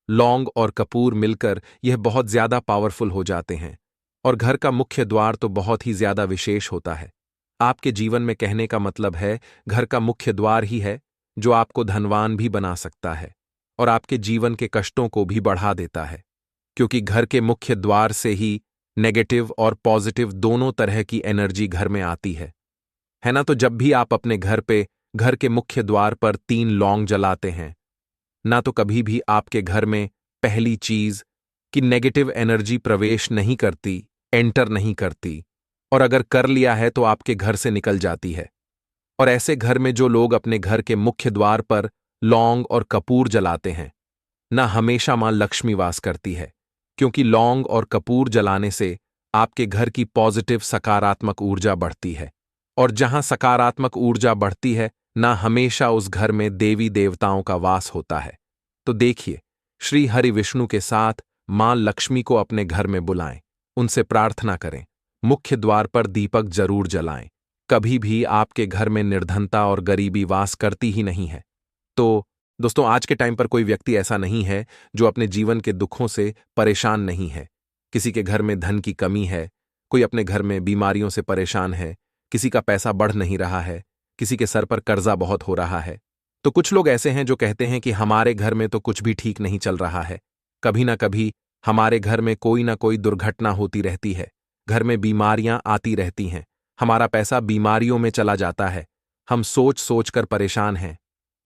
लौंग और कपूर मिलकर यह बहुत ज्यादा पावरफुल हो जाते हैं, और घर का मुख्य द्वार तो बहुत ही ज्यादा विशेष होता है। आपके जीवन में कहने का मतलब है घर का मुख्य द्वार ही है जो आपको धनवान भी बना सकता है और आपके जीवन के कष्टों को भी बढ़ा देता है, क्योंकि घर के मुख्य द्वार से ही नेगेटिव और पॉजिटिव दोनों तरह की एनर्जी घर में आती है ना। तो जब भी आप अपने घर पे घर के मुख्य द्वार पर 3 लौंग जलाते हैं ना, तो कभी भी आपके घर में पहली चीज कि नेगेटिव एनर्जी प्रवेश नहीं करती, एंटर नहीं करती, और अगर कर लिया है तो आपके घर से निकल जाती है। और ऐसे घर में जो लोग अपने घर के मुख्य द्वार पर लौंग और कपूर जलाते हैं ना, हमेशा मां लक्ष्मी वास करती है, क्योंकि लौंग और कपूर जलाने से आपके घर की पॉजिटिव सकारात्मक ऊर्जा बढ़ती है, और जहां सकारात्मक ऊर्जा बढ़ती है ना, हमेशा उस घर में देवी देवताओं का वास होता है। तो देखिए, श्री हरि विष्णु के साथ मां लक्ष्मी को अपने घर में बुलाएं, उनसे प्रार्थना करें, मुख्य द्वार पर दीपक जरूर जलाएं। कभी भी आपके घर में निर्धनता और गरीबी वास करती ही नहीं है। तो दोस्तों, आज के टाइम पर कोई व्यक्ति ऐसा नहीं है जो अपने जीवन के दुखों से परेशान नहीं है। किसी के घर में धन की कमी है, कोई अपने घर में बीमारियों से परेशान है, किसी का पैसा बढ़ नहीं रहा है, किसी के सर पर कर्जा बहुत हो रहा है। तो कुछ लोग ऐसे हैं जो कहते हैं कि हमारे घर में तो कुछ भी ठीक नहीं चल रहा है, कभी ना कभी हमारे घर में कोई ना कोई दुर्घटना होती रहती है, घर में बीमारियां आती रहती हैं, हमारा पैसा बीमारियों में चला जाता है। हम सोच सोच कर परेशान हैं,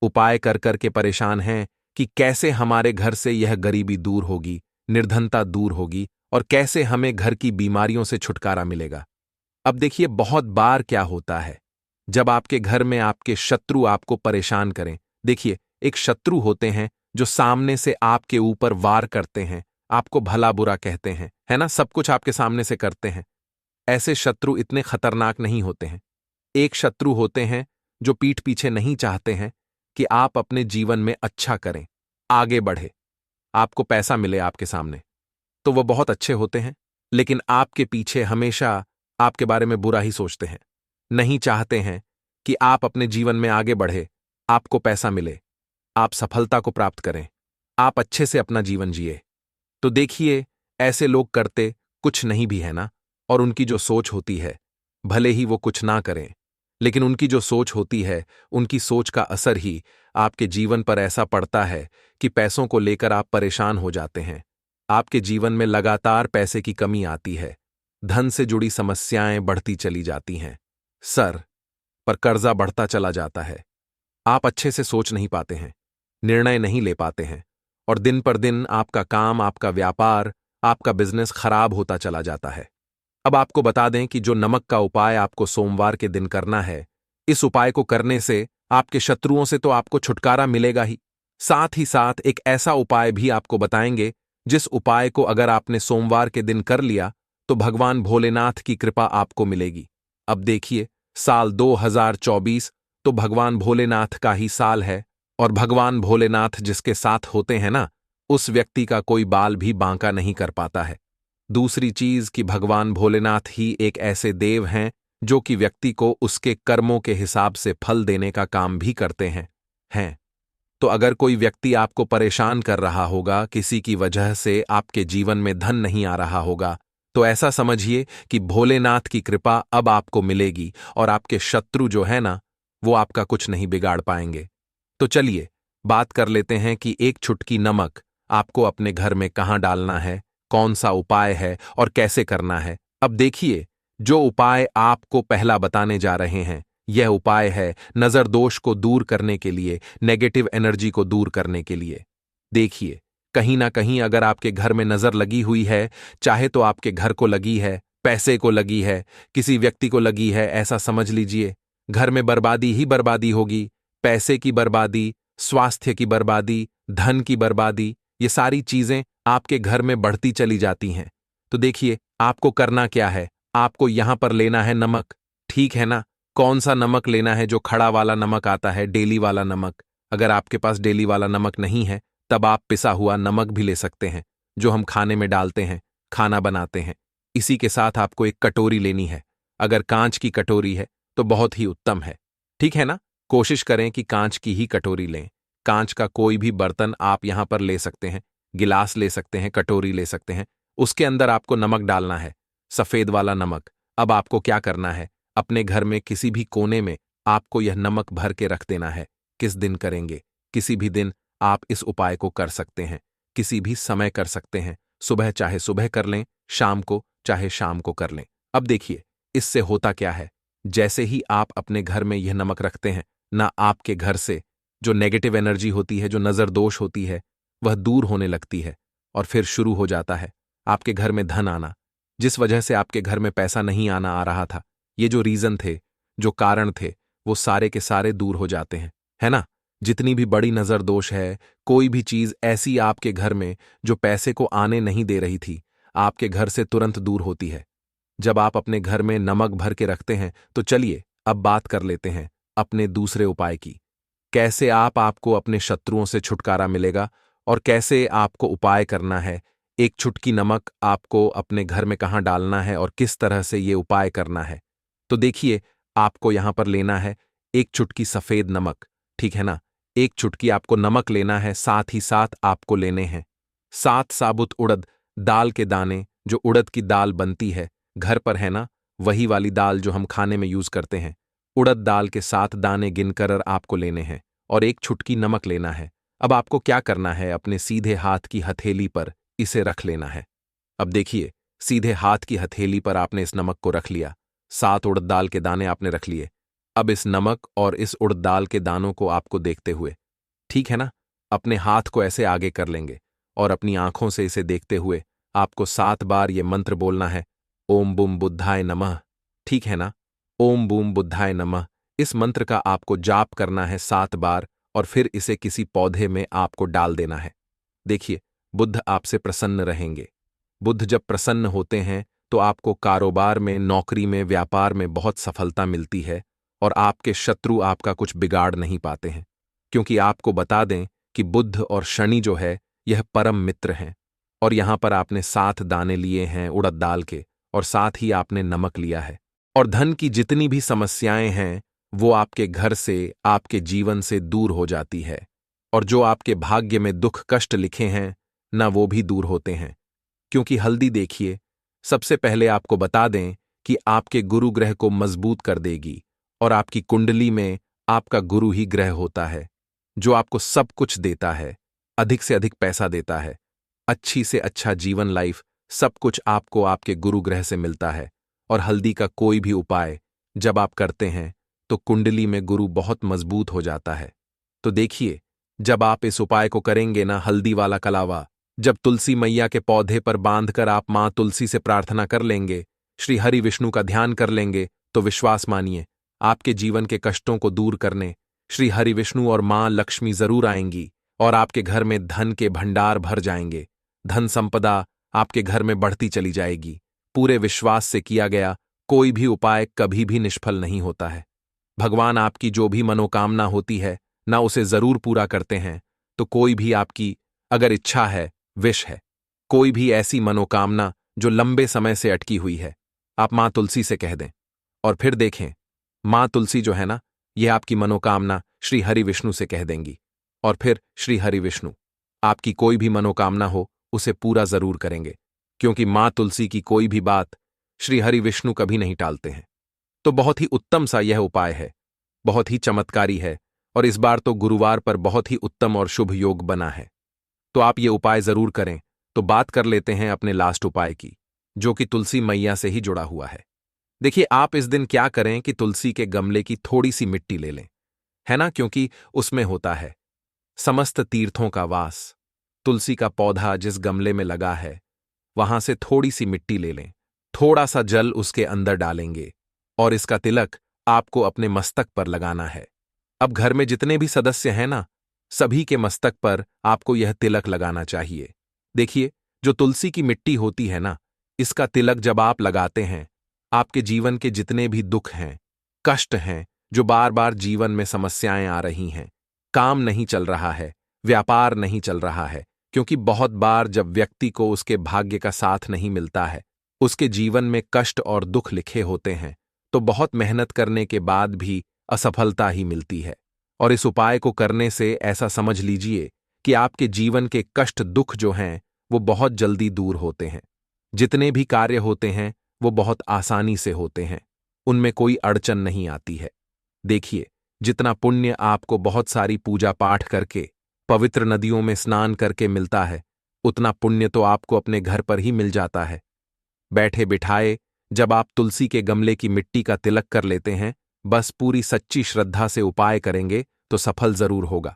उपाय कर कर के परेशान हैं कि कैसे हमारे घर से यह गरीबी दूर होगी, निर्धनता दूर होगी, और कैसे हमें घर की बीमारियों से छुटकारा मिलेगा। अब देखिए, बहुत बार क्या होता है जब आपके घर में आपके शत्रु आपको परेशान करें। देखिए, एक शत्रु होते हैं जो सामने से आपके ऊपर वार करते हैं, आपको भला बुरा कहते हैं, है ना, सब कुछ आपके सामने से करते हैं। ऐसे शत्रु इतने खतरनाक नहीं होते हैं। एक शत्रु होते हैं जो पीठ पीछे नहीं चाहते हैं कि आप अपने जीवन में अच्छा करें, आगे बढ़े, आपको पैसा मिले आपके सामने, तो वो बहुत अच्छे होते हैं, लेकिन आपके पीछे हमेशा आपके बारे में बुरा ही सोचते हैं, नहीं चाहते हैं कि आप अपने जीवन में आगे बढ़े, आपको पैसा मिले, आप सफलता को प्राप्त करें, आप अच्छे से अपना जीवन जिए। तो देखिए, ऐसे लोग करते कुछ नहीं भी है ना, और उनकी जो सोच होती है, भले ही वो कुछ ना करें, लेकिन उनकी जो सोच होती है, उनकी सोच का असर ही आपके जीवन पर ऐसा पड़ता है कि पैसों को लेकर आप परेशान हो जाते हैं। आपके जीवन में लगातार पैसे की कमी आती है, धन से जुड़ी समस्याएं बढ़ती चली जाती हैं, सर पर कर्जा बढ़ता चला जाता है। आप अच्छे से सोच नहीं पाते हैं, निर्णय नहीं ले पाते हैं, और दिन पर दिन आपका काम, आपका व्यापार, आपका बिजनेस खराब होता चला जाता है। अब आपको बता दें कि जो नमक का उपाय आपको सोमवार के दिन करना है, इस उपाय को करने से आपके शत्रुओं से तो आपको छुटकारा मिलेगा ही, साथ ही साथ एक ऐसा उपाय भी आपको बताएंगे जिस उपाय को अगर आपने सोमवार के दिन कर लिया तो भगवान भोलेनाथ की कृपा आपको मिलेगी। अब देखिए, साल 2024 तो भगवान भोलेनाथ का ही साल है, और भगवान भोलेनाथ जिसके साथ होते हैं ना, उस व्यक्ति का कोई बाल भी बांका नहीं कर पाता है। दूसरी चीज कि भगवान भोलेनाथ ही एक ऐसे देव हैं जो कि व्यक्ति को उसके कर्मों के हिसाब से फल देने का काम भी करते हैं। तो अगर कोई व्यक्ति आपको परेशान कर रहा होगा, किसी की वजह से आपके जीवन में धन नहीं आ रहा होगा, तो ऐसा समझिए कि भोलेनाथ की कृपा अब आपको मिलेगी, और आपके शत्रु जो है ना, वो आपका कुछ नहीं बिगाड़ पाएंगे। तो चलिए बात कर लेते हैं कि एक चुटकी नमक आपको अपने घर में कहाँ डालना है, कौन सा उपाय है और कैसे करना है। अब देखिए, जो उपाय आपको पहला बताने जा रहे हैं, यह उपाय है नजर दोष को दूर करने के लिए, नेगेटिव एनर्जी को दूर करने के लिए। देखिए, कहीं ना कहीं अगर आपके घर में नजर लगी हुई है, चाहे तो आपके घर को लगी है, पैसे को लगी है, किसी व्यक्ति को लगी है, ऐसा समझ लीजिए, घर में बर्बादी ही बर्बादी होगी। पैसे की बर्बादी, स्वास्थ्य की बर्बादी, धन की बर्बादी, ये सारी चीजें आपके घर में बढ़ती चली जाती हैं। तो देखिए, आपको करना क्या है, आपको यहां पर लेना है नमक, ठीक है ना। कौन सा नमक लेना है? जो खड़ा वाला नमक आता है, डेली वाला नमक। अगर आपके पास डेली वाला नमक नहीं है, तब आप पिसा हुआ नमक भी ले सकते हैं, जो हम खाने में डालते हैं, खाना बनाते हैं। इसी के साथ आपको एक कटोरी लेनी है। अगर कांच की कटोरी है तो बहुत ही उत्तम है, ठीक है ना। कोशिश करें कि कांच की ही कटोरी लें। कांच का कोई भी बर्तन आप यहां पर ले सकते हैं, गिलास ले सकते हैं, कटोरी ले सकते हैं। उसके अंदर आपको नमक डालना है, सफेद वाला नमक। अब आपको क्या करना है, अपने घर में किसी भी कोने में आपको यह नमक भर के रख देना है। किस दिन करेंगे? किसी भी दिन आप इस उपाय को कर सकते हैं, किसी भी समय कर सकते हैं। सुबह चाहे सुबह कर लें, शाम को चाहे शाम को कर लें। अब देखिए, इससे होता क्या है, जैसे ही आप अपने घर में यह नमक रखते हैं ना, आपके घर से जो नेगेटिव एनर्जी होती है, जो नजर दोष होती है, वह दूर होने लगती है। और फिर शुरू हो जाता है आपके घर में धन आना। जिस वजह से आपके घर में पैसा नहीं आना आ रहा था, ये जो रीजन थे, जो कारण थे, वो सारे के सारे दूर हो जाते हैं, है ना। जितनी भी बड़ी नजर दोष है, कोई भी चीज ऐसी आपके घर में जो पैसे को आने नहीं दे रही थी, आपके घर से तुरंत दूर होती है जब आप अपने घर में नमक भर के रखते हैं। तो चलिए अब बात कर लेते हैं अपने दूसरे उपाय की। कैसे आपको अपने शत्रुओं से छुटकारा मिलेगा और कैसे आपको उपाय करना है। एक चुटकी नमक आपको अपने घर में कहाँ डालना है और किस तरह से ये उपाय करना है। तो देखिए, आपको यहां पर लेना है एक चुटकी सफेद नमक, ठीक है ना। एक चुटकी आपको नमक लेना है, साथ ही साथ आपको लेने हैं 7 साबुत उड़द दाल के दाने। जो उड़द की दाल बनती है घर पर, है ना, वही वाली दाल जो हम खाने में यूज करते हैं। उड़द दाल के 7 दाने गिनकर आपको लेने हैं और एक चुटकी नमक लेना है। अब आपको क्या करना है, अपने सीधे हाथ की हथेली पर इसे रख लेना है। अब देखिए, सीधे हाथ की हथेली पर आपने इस नमक को रख लिया, 7 उड़द दाल के दाने आपने रख लिए। अब इस नमक और इस उड़द दाल के दानों को आपको देखते हुए, ठीक है ना, अपने हाथ को ऐसे आगे कर लेंगे और अपनी आंखों से इसे देखते हुए आपको 7 बार ये मंत्र बोलना है, ओम बूम बुद्धाय नमः, ठीक है ना। ओम बूम बुद्धाय नमः, इस मंत्र का आपको जाप करना है 7 बार और फिर इसे किसी पौधे में आपको डाल देना है। देखिए, बुद्ध आपसे प्रसन्न रहेंगे। बुद्ध जब प्रसन्न होते हैं तो आपको कारोबार में, नौकरी में, व्यापार में बहुत सफलता मिलती है और आपके शत्रु आपका कुछ बिगाड़ नहीं पाते हैं। क्योंकि आपको बता दें कि बुद्ध और शनि जो है, यह परम मित्र हैं। और यहां पर आपने 7 दाने लिए हैं उड़द दाल के और साथ ही आपने नमक लिया है। और धन की जितनी भी समस्याएं हैं, वो आपके घर से, आपके जीवन से दूर हो जाती है। और जो आपके भाग्य में दुख कष्ट लिखे हैं ना, वो भी दूर होते हैं। क्योंकि हल्दी देखिए, सबसे पहले आपको बता दें कि आपके गुरु ग्रह को मजबूत कर देगी और आपकी कुंडली में आपका गुरु ही ग्रह होता है, जो आपको सब कुछ देता है, अधिक से अधिक पैसा देता है, अच्छी से अच्छा जीवन लाइफ, सब कुछ आपको आपके गुरु ग्रह से मिलता है। और हल्दी का कोई भी उपाय जब आप करते हैं तो कुंडली में गुरु बहुत मजबूत हो जाता है। तो देखिए, जब आप इस उपाय को करेंगे ना, हल्दी वाला कलावा, जब तुलसी मैया के पौधे पर बांधकर आप मां तुलसी से प्रार्थना कर लेंगे, श्री हरि विष्णु का ध्यान कर लेंगे, तो विश्वास मानिए, आपके जीवन के कष्टों को दूर करने श्री हरि विष्णु और मां लक्ष्मी जरूर आएंगी और आपके घर में धन के भंडार भर जाएंगे। धन संपदा आपके घर में बढ़ती चली जाएगी। पूरे विश्वास से किया गया कोई भी उपाय कभी भी निष्फल नहीं होता है। भगवान आपकी जो भी मनोकामना होती है ना, उसे जरूर पूरा करते हैं। तो कोई भी आपकी अगर इच्छा है, विश है, कोई भी ऐसी मनोकामना जो लंबे समय से अटकी हुई है, आप मां तुलसी से कह दें और फिर देखें, मां तुलसी जो है ना, यह आपकी मनोकामना श्री हरि विष्णु से कह देंगी और फिर श्री हरि विष्णु आपकी कोई भी मनोकामना हो उसे पूरा जरूर करेंगे। क्योंकि मां तुलसी की कोई भी बात श्री हरि विष्णु कभी नहीं टालते हैं। तो बहुत ही उत्तम सा यह उपाय है। बहुत ही चमत्कारी है और इस बार तो गुरुवार पर बहुत ही उत्तम और शुभ योग बना है। तो आप ये उपाय जरूर करें। तो बात कर लेते हैं अपने लास्ट उपाय की, जो कि तुलसी मैया से ही जुड़ा हुआ है। देखिए, आप इस दिन क्या करें कि तुलसी के गमले की थोड़ी सी मिट्टी ले लें, है ना, क्योंकि उसमें होता है समस्त तीर्थों का वास। तुलसी का पौधा जिस गमले में लगा है वहां से थोड़ी सी मिट्टी ले लें, थोड़ा सा जल उसके अंदर डालेंगे और इसका तिलक आपको अपने मस्तक पर लगाना है। अब घर में जितने भी सदस्य हैं ना, सभी के मस्तक पर आपको यह तिलक लगाना चाहिए। देखिए, जो तुलसी की मिट्टी होती है ना, इसका तिलक जब आप लगाते हैं, आपके जीवन के जितने भी दुख हैं, कष्ट हैं, जो बार बार जीवन में समस्याएं आ रही हैं, काम नहीं चल रहा है, व्यापार नहीं चल रहा है, क्योंकि बहुत बार जब व्यक्ति को उसके भाग्य का साथ नहीं मिलता है, उसके जीवन में कष्ट और दुख लिखे होते हैं, तो बहुत मेहनत करने के बाद भी असफलता ही मिलती है। और इस उपाय को करने से ऐसा समझ लीजिए कि आपके जीवन के कष्ट दुख जो हैं वो बहुत जल्दी दूर होते हैं। जितने भी कार्य होते हैं वो बहुत आसानी से होते हैं, उनमें कोई अड़चन नहीं आती है। देखिए, जितना पुण्य आपको बहुत सारी पूजा पाठ करके, पवित्र नदियों में स्नान करके मिलता है, उतना पुण्य तो आपको अपने घर पर ही मिल जाता है। बैठे बिठाए जब आप तुलसी के गमले की मिट्टी का तिलक कर लेते हैं, बस पूरी सच्ची श्रद्धा से उपाय करेंगे तो सफल जरूर होगा।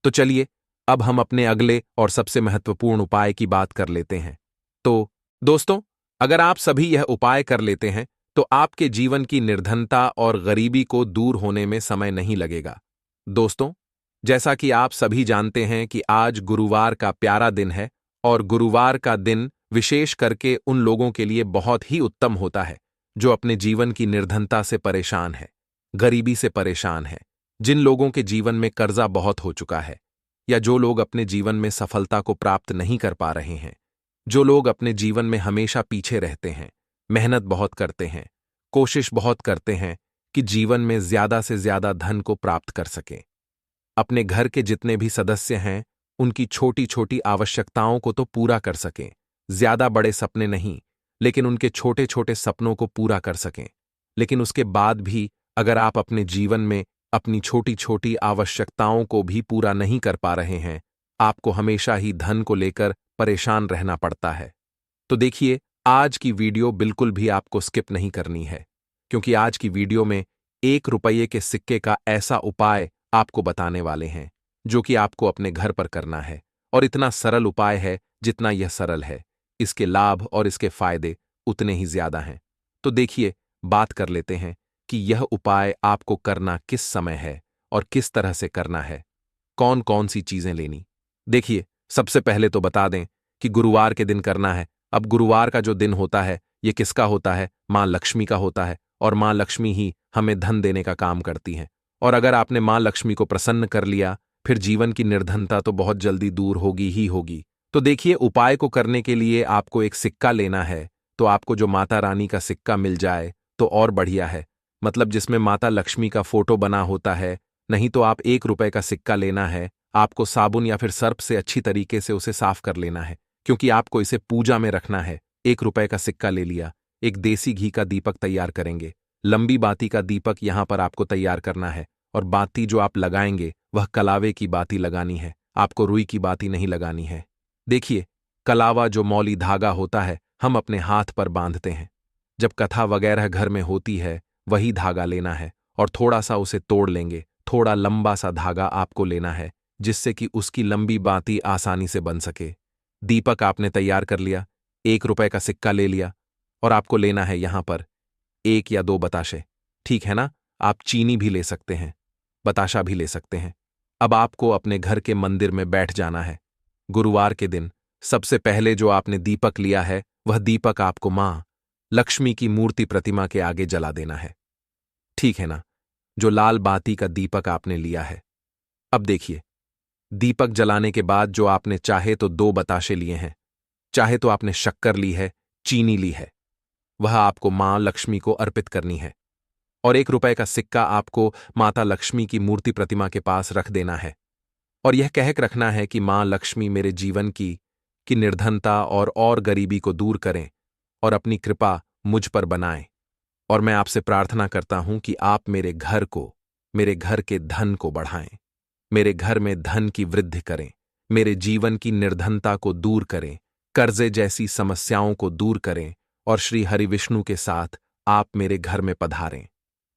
तो चलिए, अब हम अपने अगले और सबसे महत्वपूर्ण उपाय की बात कर लेते हैं। तो दोस्तों, अगर आप सभी यह उपाय कर लेते हैं तो आपके जीवन की निर्धनता और गरीबी को दूर होने में समय नहीं लगेगा। दोस्तों, जैसा कि आप सभी जानते हैं कि आज गुरुवार का प्यारा दिन है और गुरुवार का दिन विशेष करके उन लोगों के लिए बहुत ही उत्तम होता है जो अपने जीवन की निर्धनता से परेशान है, गरीबी से परेशान है, जिन लोगों के जीवन में कर्जा बहुत हो चुका है, या जो लोग अपने जीवन में सफलता को प्राप्त नहीं कर पा रहे हैं, जो लोग अपने जीवन में हमेशा पीछे रहते हैं, मेहनत बहुत करते हैं, कोशिश बहुत करते हैं कि जीवन में ज्यादा से ज्यादा धन को प्राप्त कर सकें। अपने घर के जितने भी सदस्य हैं, उनकी छोटी छोटी आवश्यकताओं को तो पूरा कर सकें, ज्यादा बड़े सपने नहीं, लेकिन उनके छोटे छोटे सपनों को पूरा कर सकें। लेकिन उसके बाद भी अगर आप अपने जीवन में अपनी छोटी छोटी आवश्यकताओं को भी पूरा नहीं कर पा रहे हैं, आपको हमेशा ही धन को लेकर परेशान रहना पड़ता है। तो देखिए, आज की वीडियो बिल्कुल भी आपको स्किप नहीं करनी है, क्योंकि आज की वीडियो में 1 रुपये के सिक्के का ऐसा उपाय आपको बताने वाले हैं जो कि आपको अपने घर पर करना है। और इतना सरल उपाय है, जितना यह सरल है, इसके लाभ और इसके फायदे उतने ही ज्यादा हैं। तो देखिए, बात कर लेते हैं कि यह उपाय आपको करना किस समय है और किस तरह से करना है, कौन कौन सी चीजें लेनी। देखिए, सबसे पहले तो बता दें कि गुरुवार के दिन करना है। अब गुरुवार का जो दिन होता है, ये किसका होता है? मां लक्ष्मी का होता है, और मां लक्ष्मी ही हमें धन देने का काम करती हैं। और अगर आपने मां लक्ष्मी को प्रसन्न कर लिया, फिर जीवन की निर्धनता तो बहुत जल्दी दूर होगी ही होगी। तो देखिए, उपाय को करने के लिए आपको एक सिक्का लेना है। तो आपको जो माता रानी का सिक्का मिल जाए तो और बढ़िया है, मतलब जिसमें माता लक्ष्मी का फोटो बना होता है। नहीं तो आप 1 रुपये का सिक्का लेना है, आपको साबुन या फिर सर्फ से अच्छी तरीके से उसे साफ कर लेना है, क्योंकि आपको इसे पूजा में रखना है। 1 रुपये का सिक्का ले लिया, एक देसी घी का दीपक तैयार करेंगे, लंबी बाती का दीपक यहां पर आपको तैयार करना है, और बाती जो आप लगाएंगे वह कलावे की बाती लगानी है, आपको रुई की बाती नहीं लगानी है। देखिए, कलावा जो मौली धागा होता है, हम अपने हाथ पर बांधते हैं। जब कथा वगैरह घर में होती है, वही धागा लेना है और थोड़ा सा उसे तोड़ लेंगे। थोड़ा लंबा सा धागा आपको लेना है, जिससे कि उसकी लंबी बाती आसानी से बन सके। दीपक आपने तैयार कर लिया, 1 रुपये का सिक्का ले लिया, और आपको लेना है यहां पर 1 या 2 बताशे, ठीक है ना? आप चीनी भी ले सकते हैं, बताशा भी ले सकते हैं। अब आपको अपने घर के मंदिर में बैठ जाना है। गुरुवार के दिन सबसे पहले जो आपने दीपक लिया है, वह दीपक आपको मां लक्ष्मी की मूर्ति प्रतिमा के आगे जला देना है, ठीक है ना? जो लाल बाती का दीपक आपने लिया है। अब देखिए, दीपक जलाने के बाद जो आपने चाहे तो 2 बताशे लिए हैं, चाहे तो आपने शक्कर ली है, चीनी ली है, वह आपको मां लक्ष्मी को अर्पित करनी है। और 1 रुपये का सिक्का आपको माता लक्ष्मी की मूर्ति प्रतिमा के पास रख देना है, और यह कहकर रखना है कि मां लक्ष्मी मेरे जीवन की निर्धनता और गरीबी को दूर करें और अपनी कृपा मुझ पर बनाएं। और मैं आपसे प्रार्थना करता हूं कि आप मेरे घर को, मेरे घर के धन को बढ़ाएं, मेरे घर में धन की वृद्धि करें, मेरे जीवन की निर्धनता को दूर करें, कर्जे जैसी समस्याओं को दूर करें और श्री हरि विष्णु के साथ आप मेरे घर में पधारें।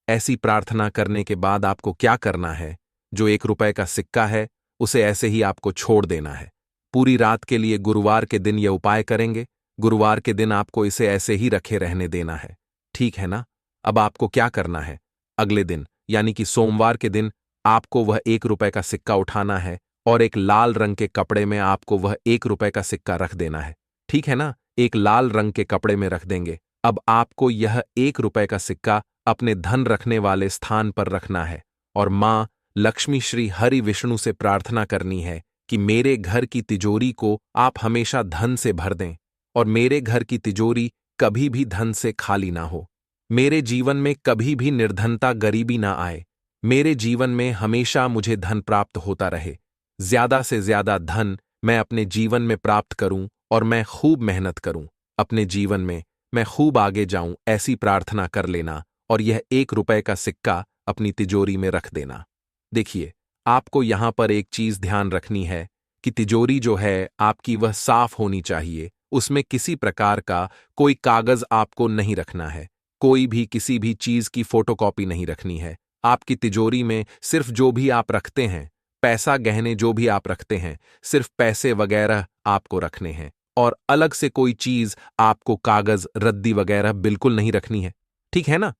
ऐसी प्रार्थना करने के बाद आपको क्या करना है? जो 1 रुपए का सिक्का है उसे ऐसे ही आपको छोड़ देना है। पूरी रात के लिए गुरुवार के दिन यह उपाय करेंगे। गुरुवार के दिन आपको इसे ऐसे ही रखे रहने देना है, ठीक है ना? अब आपको क्या करना है? अगले दिन यानी कि सोमवार के दिन आपको वह 1 रुपए का सिक्का उठाना है और एक लाल रंग के कपड़े में आपको वह 1 रुपए का सिक्का रख देना है, ठीक है ना? एक लाल रंग के कपड़े में रख देंगे। अब आपको यह 1 रुपए का सिक्का अपने धन रखने वाले स्थान पर रखना है और मां लक्ष्मी श्री हरि विष्णु से प्रार्थना करनी है कि मेरे घर की तिजोरी को आप हमेशा धन से भर दें और मेरे घर की तिजोरी कभी भी धन से खाली ना हो। मेरे जीवन में कभी भी निर्धनता गरीबी ना आए। मेरे जीवन में हमेशा मुझे धन प्राप्त होता रहे। ज्यादा से ज्यादा धन मैं अपने जीवन में प्राप्त करूं और मैं खूब मेहनत करूं। अपने जीवन में मैं खूब आगे जाऊं, ऐसी प्रार्थना कर लेना और यह 1 रुपए का सिक्का अपनी तिजोरी में रख देना। देखिए, आपको यहां पर एक चीज ध्यान रखनी है कि तिजोरी जो है आपकी वह साफ होनी चाहिए। उसमें किसी प्रकार का कोई कागज आपको नहीं रखना है, कोई भी किसी भी चीज की फोटोकॉपी नहीं रखनी है। आपकी तिजोरी में सिर्फ जो भी आप रखते हैं, पैसा गहने जो भी आप रखते हैं, सिर्फ पैसे वगैरह आपको रखने हैं और अलग से कोई चीज आपको कागज रद्दी वगैरह बिल्कुल नहीं रखनी है, ठीक है ना?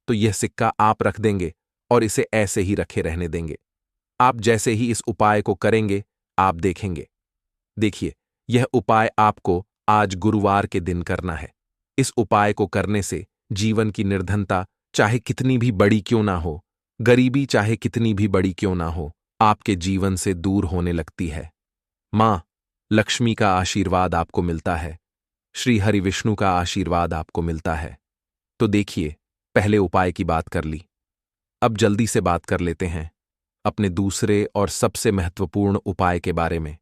तो यह सिक्का आप रख देंगे और इसे ऐसे ही रखे रहने देंगे। आप जैसे ही इस उपाय को करेंगे आप देखेंगे। देखिए, यह उपाय आपको आज गुरुवार के दिन करना है। इस उपाय को करने से जीवन की निर्धनता चाहे कितनी भी बड़ी क्यों ना हो, गरीबी चाहे कितनी भी बड़ी क्यों ना हो, आपके जीवन से दूर होने लगती है। मां लक्ष्मी का आशीर्वाद आपको मिलता है, श्री हरि विष्णु का आशीर्वाद आपको मिलता है। तो देखिए, पहले उपाय की बात कर ली, अब जल्दी से बात कर लेते हैं अपने दूसरे और सबसे महत्वपूर्ण उपाय के बारे में।